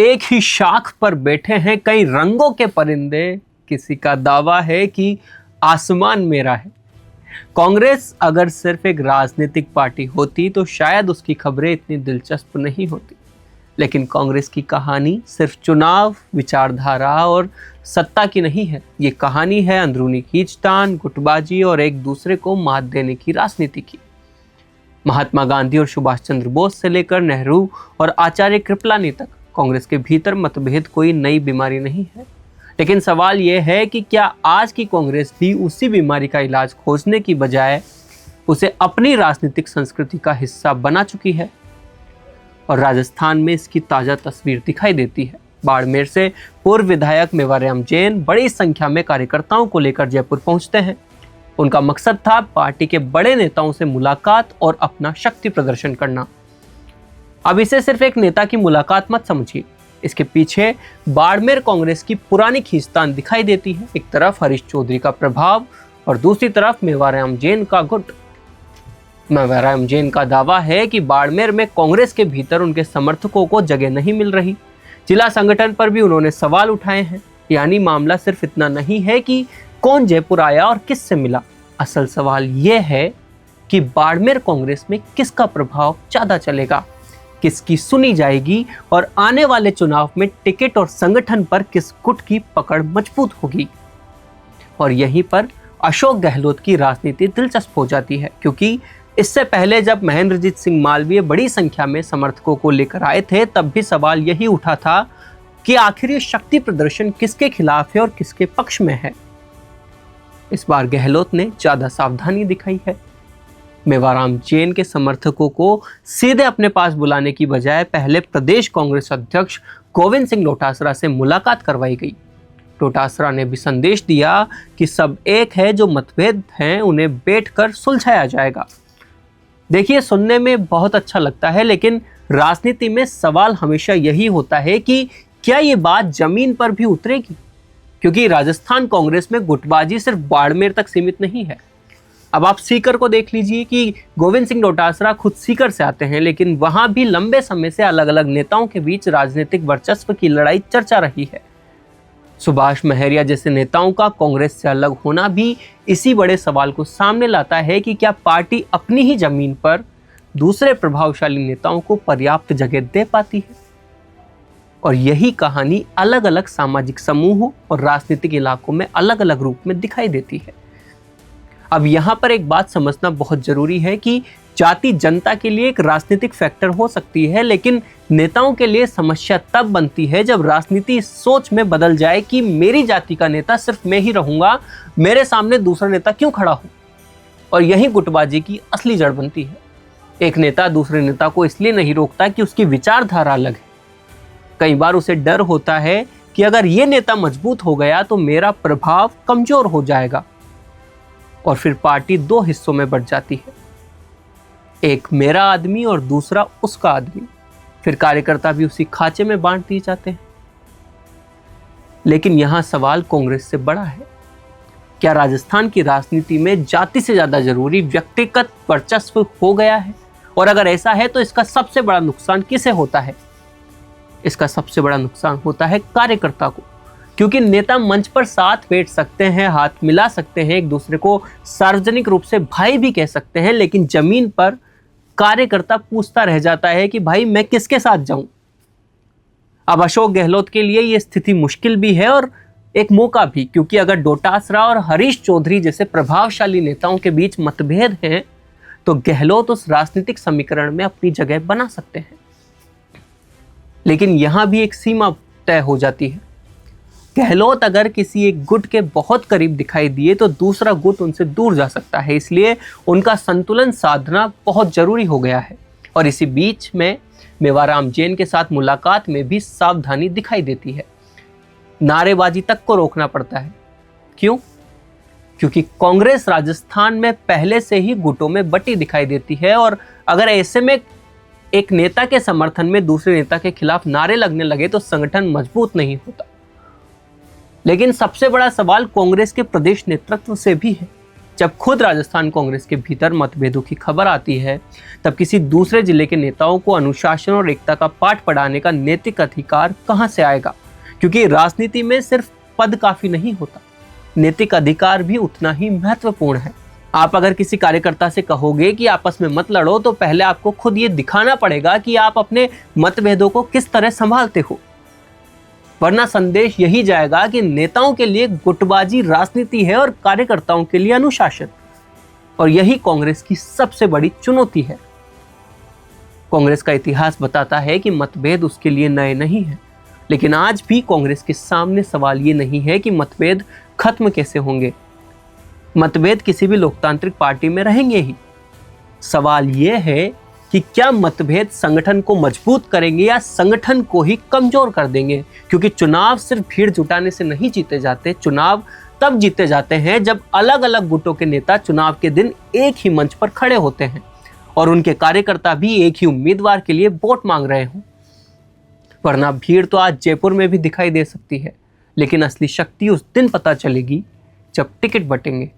एक ही शाख पर बैठे हैं कई रंगों के परिंदे, किसी का दावा है कि आसमान मेरा है। कांग्रेस अगर सिर्फ एक राजनीतिक पार्टी होती तो शायद उसकी खबरें इतनी दिलचस्प नहीं होती, लेकिन कांग्रेस की कहानी सिर्फ चुनाव, विचारधारा और सत्ता की नहीं है। ये कहानी है अंदरूनी खींचतान, गुटबाजी और एक दूसरे को मात देने की राजनीति की। महात्मा गांधी और सुभाष चंद्र बोस से लेकर नेहरू और आचार्य कृपलानी तक कांग्रेस के भीतर मतभेद कोई नई बीमारी नहीं है, लेकिन सवाल यह है कि क्या आज की कांग्रेस भी उसी बीमारी का इलाज खोजने की बजाय उसे अपनी राजनीतिक संस्कृति का हिस्सा बना चुकी है। और राजस्थान में इसकी ताजा तस्वीर दिखाई देती है। बाड़मेर से पूर्व विधायक मेवाराम जैन बड़ी संख्या में कार्यकर्ताओं को लेकर जयपुर पहुंचते हैं। उनका मकसद था पार्टी के बड़े नेताओं से मुलाकात और अपना शक्ति प्रदर्शन करना। अब इसे सिर्फ एक नेता की मुलाकात मत समझिए, इसके पीछे बाड़मेर कांग्रेस की पुरानी खींचतान दिखाई देती है। एक तरफ हरीश चौधरी का प्रभाव और दूसरी तरफ मेवाराम जैन का गुट। मेवाराम जैन का दावा है कि बाड़मेर में कांग्रेस के भीतर उनके समर्थकों को जगह नहीं मिल रही। जिला संगठन पर भी उन्होंने सवाल उठाए हैं। यानी मामला सिर्फ इतना नहीं है कि कौन जयपुर आया और किससे मिला, असल सवाल यह है कि बाड़मेर कांग्रेस में किसका प्रभाव ज्यादा चलेगा, किसकी सुनी जाएगी और आने वाले चुनाव में टिकट और संगठन पर किस गुट की पकड़ मजबूत होगी। और यहीं पर अशोक गहलोत की राजनीति दिलचस्प हो जाती है, क्योंकि इससे पहले जब महेंद्रजीत सिंह मालवीय बड़ी संख्या में समर्थकों को लेकर आए थे, तब भी सवाल यही उठा था कि आखिर ये शक्ति प्रदर्शन किसके खिलाफ है और किसके पक्ष में है। इस बार गहलोत ने ज्यादा सावधानी दिखाई है। मेवाराम जैन के समर्थकों को सीधे अपने पास बुलाने की बजाय पहले प्रदेश कांग्रेस अध्यक्ष गोविंद सिंह डोटासरा से मुलाकात करवाई गई। डोटासरा ने भी संदेश दिया कि सब एक है, जो मतभेद हैं उन्हें बैठकर सुलझाया जाएगा। देखिए, सुनने में बहुत अच्छा लगता है, लेकिन राजनीति में सवाल हमेशा यही होता है कि क्या ये बात जमीन पर भी उतरेगी, क्योंकि राजस्थान कांग्रेस में गुटबाजी सिर्फ बाड़मेर तक सीमित नहीं है। अब आप सीकर को देख लीजिए कि गोविंद सिंह डोटासरा खुद सीकर से आते हैं, लेकिन वहां भी लंबे समय से अलग अलग नेताओं के बीच राजनीतिक वर्चस्व की लड़ाई चर्चा रही है। सुभाष महरिया जैसे नेताओं का कांग्रेस से अलग होना भी इसी बड़े सवाल को सामने लाता है कि क्या पार्टी अपनी ही जमीन पर दूसरे प्रभावशाली नेताओं को पर्याप्त जगह दे पाती है। और यही कहानी अलग अलग सामाजिक समूहों और राजनीतिक इलाकों में अलग अलग रूप में दिखाई देती है। अब यहाँ पर एक बात समझना बहुत जरूरी है कि जाति जनता के लिए एक राजनीतिक फैक्टर हो सकती है, लेकिन नेताओं के लिए समस्या तब बनती है जब राजनीति इस सोच में बदल जाए कि मेरी जाति का नेता सिर्फ मैं ही रहूंगा, मेरे सामने दूसरा नेता क्यों खड़ा हो। और यही गुटबाजी की असली जड़ बनती है। एक नेता दूसरे नेता को इसलिए नहीं रोकता कि उसकी विचारधारा अलग है। कई बार उसे डर होता है कि अगर ये नेता मजबूत हो गया तो मेरा प्रभाव कमजोर हो जाएगा, और फिर पार्टी दो हिस्सों में बंट जाती है, एक मेरा आदमी और दूसरा उसका आदमी। फिर कार्यकर्ता भी उसी खांचे में बांट दिए जाते हैं। लेकिन यहां सवाल कांग्रेस से बड़ा है। क्या राजस्थान की राजनीति में जाति से ज्यादा जरूरी व्यक्तिगत वर्चस्व हो गया है? और अगर ऐसा है तो इसका सबसे बड़ा नुकसान किसे होता है? इसका सबसे बड़ा नुकसान होता है कार्यकर्ता को, क्योंकि नेता मंच पर साथ बैठ सकते हैं, हाथ मिला सकते हैं, एक दूसरे को सार्वजनिक रूप से भाई भी कह सकते हैं, लेकिन जमीन पर कार्यकर्ता पूछता रह जाता है कि भाई मैं किसके साथ जाऊं। अब अशोक गहलोत के लिए यह स्थिति मुश्किल भी है और एक मौका भी, क्योंकि अगर डोटासरा और हरीश चौधरी जैसे प्रभावशाली नेताओं के बीच मतभेद हैं तो गहलोत उस राजनीतिक समीकरण में अपनी जगह बना सकते हैं। लेकिन यहां भी एक सीमा तय हो जाती है। गहलोत अगर किसी एक गुट के बहुत करीब दिखाई दिए तो दूसरा गुट उनसे दूर जा सकता है, इसलिए उनका संतुलन साधना बहुत जरूरी हो गया है। और इसी बीच में मेवाराम जैन के साथ मुलाकात में भी सावधानी दिखाई देती है। नारेबाजी तक को रोकना पड़ता है। क्यों? क्योंकि कांग्रेस राजस्थान में पहले से ही गुटों में बटी दिखाई देती है, और अगर ऐसे में एक नेता के समर्थन में दूसरे नेता के खिलाफ नारे लगने लगे तो संगठन मजबूत नहीं होता। लेकिन सबसे बड़ा सवाल कांग्रेस के प्रदेश नेतृत्व से भी है। जब खुद राजस्थान कांग्रेस के भीतर मतभेदों की खबर आती है, तब किसी दूसरे जिले के नेताओं को अनुशासन और एकता का पाठ पढ़ाने का नैतिक अधिकार कहां से आएगा? क्योंकि राजनीति में सिर्फ पद काफी नहीं होता, नैतिक अधिकार भी उतना ही महत्वपूर्ण है। आप अगर किसी कार्यकर्ता से कहोगे कि आपस में मत लड़ो, तो पहले आपको खुद ये दिखाना पड़ेगा कि आप अपने मतभेदों को किस तरह संभालते हो, वरना संदेश यही जाएगा कि नेताओं के लिए गुटबाजी राजनीति है और कार्यकर्ताओं के लिए अनुशासन। और यही कांग्रेस की सबसे बड़ी चुनौती है। कांग्रेस का इतिहास बताता है कि मतभेद उसके लिए नए नहीं है, लेकिन आज भी कांग्रेस के सामने सवाल ये नहीं है कि मतभेद खत्म कैसे होंगे। मतभेद किसी भी लोकतांत्रिक पार्टी में रहेंगे ही। सवाल यह है कि क्या मतभेद संगठन को मजबूत करेंगे या संगठन को ही कमजोर कर देंगे? क्योंकि चुनाव सिर्फ भीड़ जुटाने से नहीं जीते जाते। चुनाव तब जीते जाते हैं जब अलग अलग गुटों के नेता चुनाव के दिन एक ही मंच पर खड़े होते हैं और उनके कार्यकर्ता भी एक ही उम्मीदवार के लिए वोट मांग रहे हों। वरना भीड़ तो आज जयपुर में भी दिखाई दे सकती है, लेकिन असली शक्ति उस दिन पता चलेगी जब टिकट बटेंगे,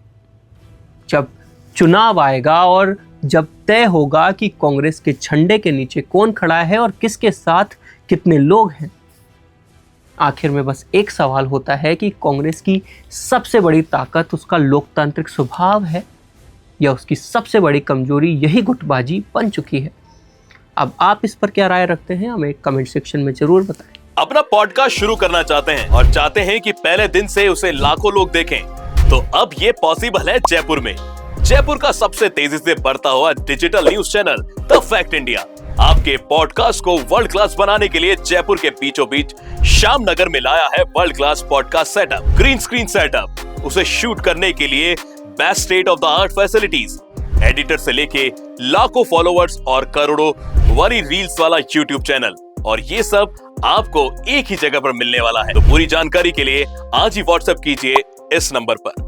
जब चुनाव आएगा और जब तय होगा कि कांग्रेस के झंडे के नीचे कौन खड़ा है और किसके साथ कितने लोग हैं। आखिर में बस एक सवाल होता है कि कांग्रेस की सबसे बड़ी ताकत उसका लोकतांत्रिक स्वभाव है या उसकी सबसे बड़ी कमजोरी यही गुटबाजी बन चुकी है। अब आप इस पर क्या राय रखते हैं, हमें कमेंट सेक्शन में जरूर बताएं। अपना पॉडकास्ट शुरू करना चाहते हैं और चाहते हैं कि पहले दिन से उसे लाखों लोग देखें, तो अब ये पॉसिबल है जयपुर में। जयपुर का सबसे तेजी से बढ़ता हुआ digital news channel the fact India आपके पॉडकास्ट को वर्ल्ड क्लास बनाने के लिए जयपुर के बीचों बीच श्याम नगर में लाया है world class podcast setup, green screen setup, उसे शूट करने के लिए best state of the art facilities, editor से लेके लाखों फॉलोअर्स और करोड़ों वाली रील्स वाला यूट्यूब चैनल, और ये सब आपको एक ही जगह पर मिलने वाला है। तो पूरी जानकारी के लिए आज ही व्हाट्सएप कीजिए इस नंबर पर।